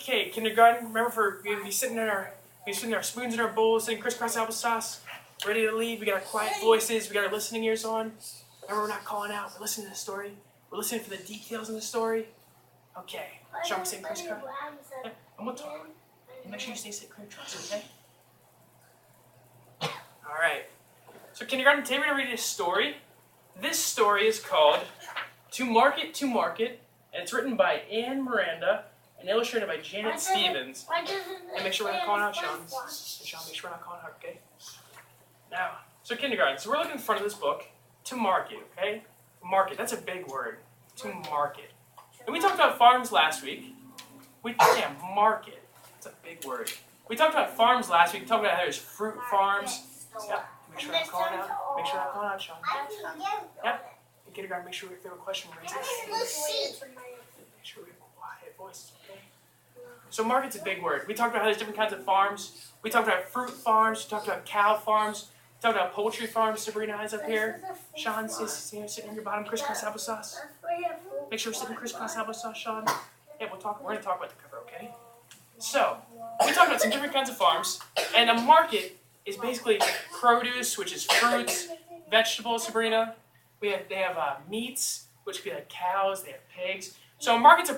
Okay, kindergarten. Remember, we'd be sitting in our spoons in our bowls, sitting crisscross applesauce, ready to leave. We got our quiet voices. We got our listening ears on. Remember, we're not calling out. We're listening to the story. We're listening for the details in the story. Okay. Shall we sit crisscross? Yeah, and we'll talk. And make sure you stay sit crisscross, okay? All right. So kindergarten, today we're going to read a story. This story is called To Market, and it's written by Anne Miranda and illustrated by Janet Stevens. And make sure we're not calling out, Sean. Sean, make sure we're not calling out, okay? Now, so kindergarten. So we're looking in front of this book, To Market, okay? Market, that's a big word. To market. And we talked about farms last week. Market. That's a big word. We talked about farms last week. We talked about how there's fruit farms. Yep. Make sure we're not calling out. Make sure we're not calling out, Sean. Yep. In kindergarten, make sure if you have a question, raise it. Make sure we have quiet voices, okay? So market's a big word. We talked about how there's different kinds of farms. We talked about fruit farms. We talked about cow farms. We talked about poultry farms. Sabrina has up here. Sean, sitting in your bottom, crisscross applesauce. Make sure we're sitting crisscross applesauce, Sean. Yeah, we're going to talk about the cover, okay? So, we talked about some different kinds of farms, and a market is basically produce, which is fruits, vegetables, Sabrina. They have meats, which could be like cows. They have pigs. So a market's a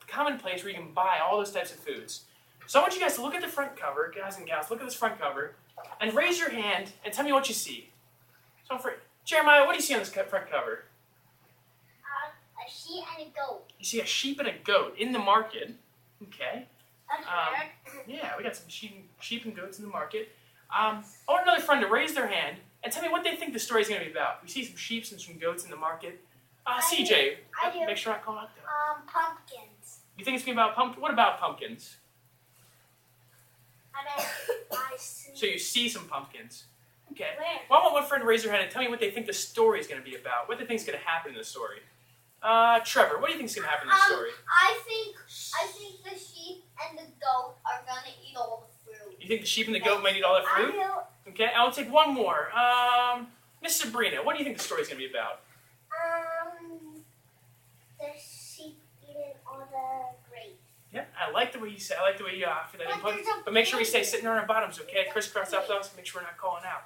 common place where you can buy all those types of foods. So I want you guys to look at the front cover, guys and gals. Look at this front cover, and raise your hand and tell me what you see. So for Jeremiah, what do you see on this front cover? A sheep and a goat. You see a sheep and a goat in the market. Okay. Yeah, we got some sheep and goats in the market. I want another friend to raise their hand and tell me what they think the story is going to be about. We see some sheep and some goats in the market. CJ, I do. make sure I call out though. Pumpkins. You think it's going to be about pumpkins? What about pumpkins? I see. So you see some pumpkins. Okay. Where? Well, I want one friend to raise their hand and tell me what they think the story is going to be about. What they think is going to happen in the story. Trevor, what do you think is going to happen in the story? I think the sheep and the goat are gonna eat all the fruit. You think the sheep and the goat might eat all the fruit? Okay, I'll take one more. Miss Sabrina, what do you think the story is going to be about? The sheep eating all the grapes. Yeah, I like the way you say. I like the way you offer that input. But make sure we stay sitting on our bottoms, okay? Crisscross applesauce. Make sure we're not calling out.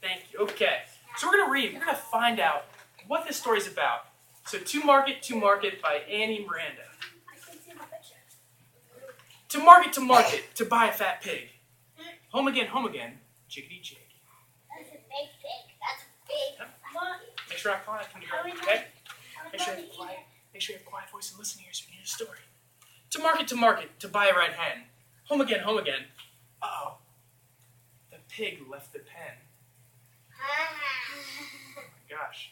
Thank you. Okay. So we're gonna read. We're gonna find out what this story's about. So To Market by Annie Miranda. I can see the picture. To market, to buy a fat pig. Home again, jiggity jig. That's a big pig. That's a big. Yep. Make sure I call out kindergarten, okay? Make sure you have quiet voice and listen here so we need a story. To market, to buy a red hen. Home again. Uh-oh. The pig left the pen. Oh my gosh.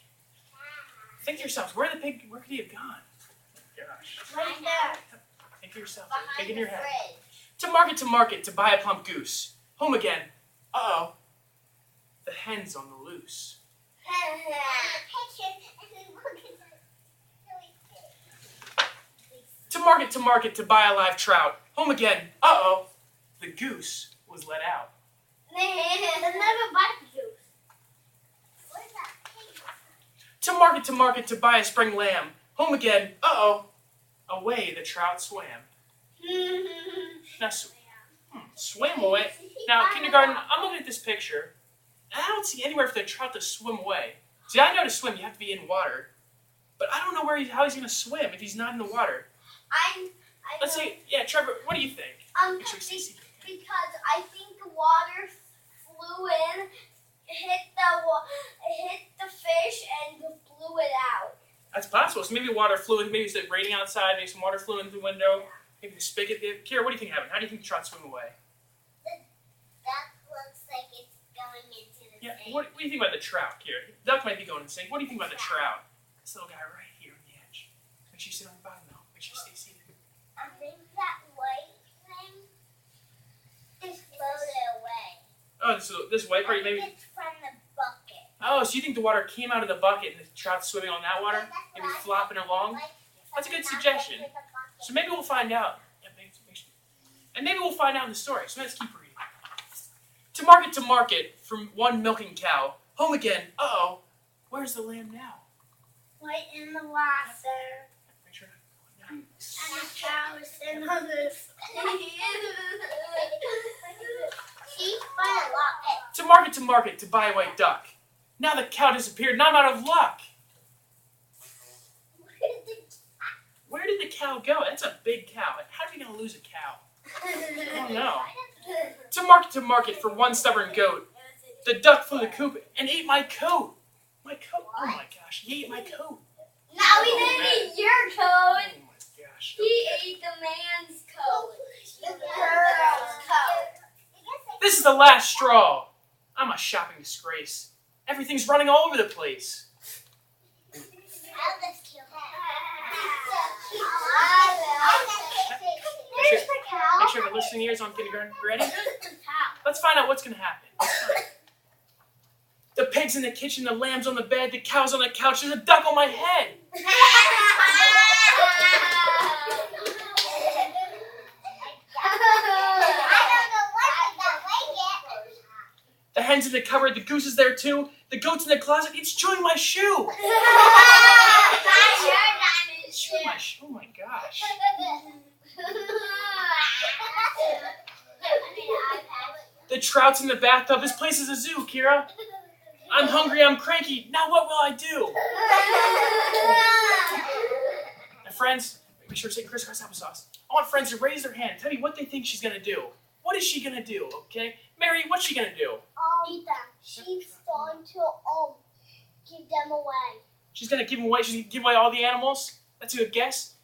Think to yourselves, where could he have gone? Gosh. Right there. Think to yourself, think in your head. Fridge. To market, to buy a plump goose. Home again. Uh-oh. The hen's on the loose. To market, to buy a live trout. Home again. Uh-oh. The goose was let out. They'll never buy the goose. Where's that pig? To market, to buy a spring lamb. Home again. Uh-oh. Away the trout swam. Now, swim away. Now, kindergarten, I'm looking at this picture, and I don't see anywhere for the trout to swim away. See, I know to swim, you have to be in water, but I don't know how he's going to swim if he's not in the water. Let's see. Yeah, Trevor, what do you think? Because I think the water flew in, hit the fish, and blew it out. That's possible. So maybe water flew in. Maybe it's raining outside. Maybe some water flew in the window. Maybe the spigot did. Kira, what do you think happened? How do you think the trout swim away? That looks like it's going into the sink. What do you think about the trout, Kira? Duck might be going in the sink. What do you think about the trout? This little guy right here on the edge. Make sure you sit on the bottom, though. Make sure you stay seated. I think that white thing just floated away. Oh, so this white part, maybe. It's from the bucket. Oh, so you think the water came out of the bucket and the trout's swimming on that water? Maybe flopping along? That's a good suggestion. So maybe we'll find out. And maybe we'll find out in the story. So let's keep reading. To market, from one milking cow. Home again. Uh-oh. Where's the lamb now? Right in the water. Make sure. And the cow is sitting And on this. See? Find a lot. To market, to buy a white duck. Now the cow disappeared and I'm out of luck. Where did the cow go? That's a big cow. How are you going to lose a cow? I don't know. To market for one stubborn goat. The duck flew the coop and ate my coat. My coat? Oh my gosh, he ate my coat. Now he didn't eat your coat. Oh my gosh. He ate the man's coat. The girl's coat. This is the last straw. I'm a shopping disgrace. Everything's running all over the place. Make sure the listening ears on kindergarten. Ready? Let's find out what's going to happen. The pig's in the kitchen, the lamb's on the bed, the cow's on the couch, there's a duck on my head. The hen's in the cupboard, the goose is there too, the goat's in the closet, it's chewing my shoe. It's chewing my shoe, oh my gosh. The trout's in the bathtub, this place is a zoo, Kira. I'm hungry, I'm cranky, now what will I do? And friends, make sure to say crisscross applesauce. I want friends to raise their hand, tell me what they think she's going to do. What is she going to do, okay? Mary, what's she going to do? Eat them. She's going to give them away. She's going to give them away? She's going to give away all the animals? That's a good guess.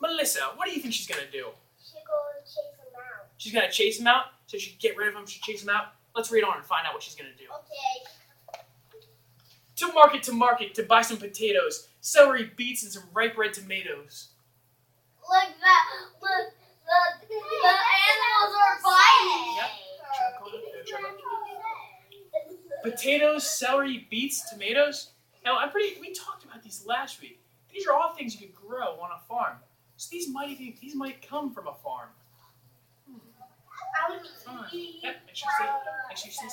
Melissa, what do you think she's going to do? She's going to chase them out. She's going to chase them out? So she can get rid of them, she chase them out? Let's read on and find out what she's going to do. Okay. To market, to buy some potatoes, celery, beets, and some ripe red tomatoes. Look that. Look, the animals are biting. Yep. Potatoes, celery, beets, tomatoes. Now, we talked about these last week. These are all things you could grow on a farm. So these might come from a farm. Yep, make sure you say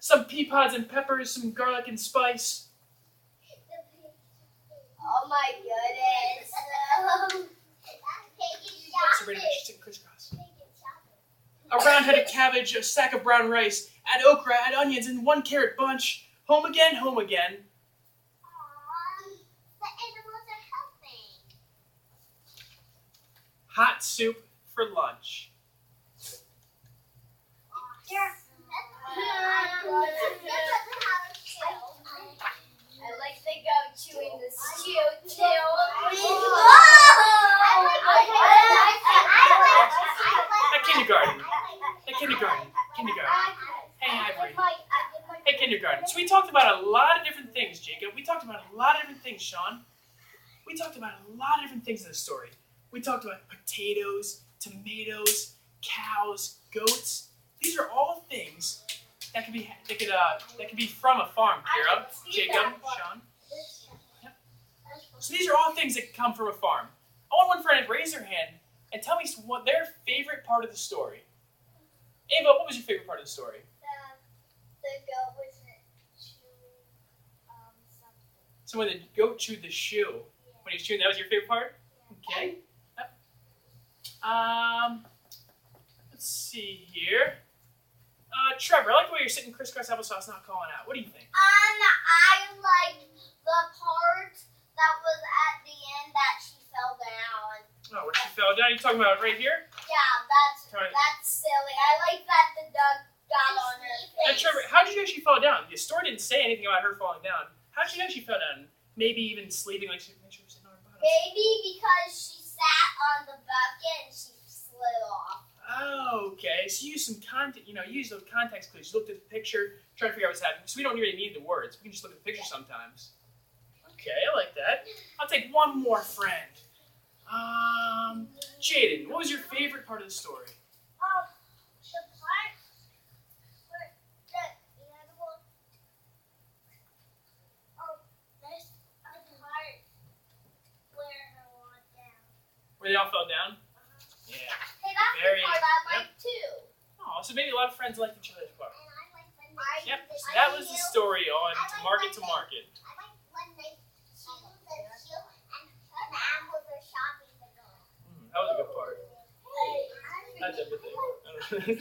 some pea pods and peppers, some garlic and spice. Oh my goodness. So ready, make sure you crisscross. A round head of cabbage, a sack of brown rice, add okra, add onions, and 1 carrot bunch. Home again, home again. The animals are helping. Hot soup for lunch. I like the goat chewing the stew too. Kindergarten. Hey, Ivory. Hey, kindergarten. So we talked about a lot of different things, Jacob. We talked about a lot of different things, Sean. We talked about a lot of different things in this story. We talked about potatoes, tomatoes, cows, goats. These are all things that could be from a farm, Kira, Jacob, Sean. Yep. So these are all things that come from a farm. I want one friend to raise their hand and tell me what their favorite part of the story. Ava, what was your favorite part of the story? The goat was chewing something. So when the goat chewed the shoe, when he was chewing, that was your favorite part? Okay. Yep. Let's see here. Trevor, I like the way you're sitting crisscross applesauce not calling out. What do you think? I like the part that was at the end that she fell down. Oh, where she fell down? You talking about right here? Yeah, that's silly. I like that the duck got on her face. Trevor, how did you know she fell down? The story didn't say anything about her falling down. How did you know she fell down? Maybe even sleeping like she was sitting on her bottom. Maybe because she sat on the bucket and she slid off. Oh, okay. So you use some content, use those context clues. You looked at the picture, try to figure out what's happening. So we don't really need the words. We can just look at the picture sometimes. Okay, I like that. I'll take one more friend. Jaden, what was your favorite part of the story? The part where the animal. There's a part where it went down. Where they all fell down? Yeah. Hey, that's the part I like too. Oh, so maybe a lot of friends liked each other's part. And I like when they. Yep. So that was the story on To Market. I like when they chew the That's everything. I don't know.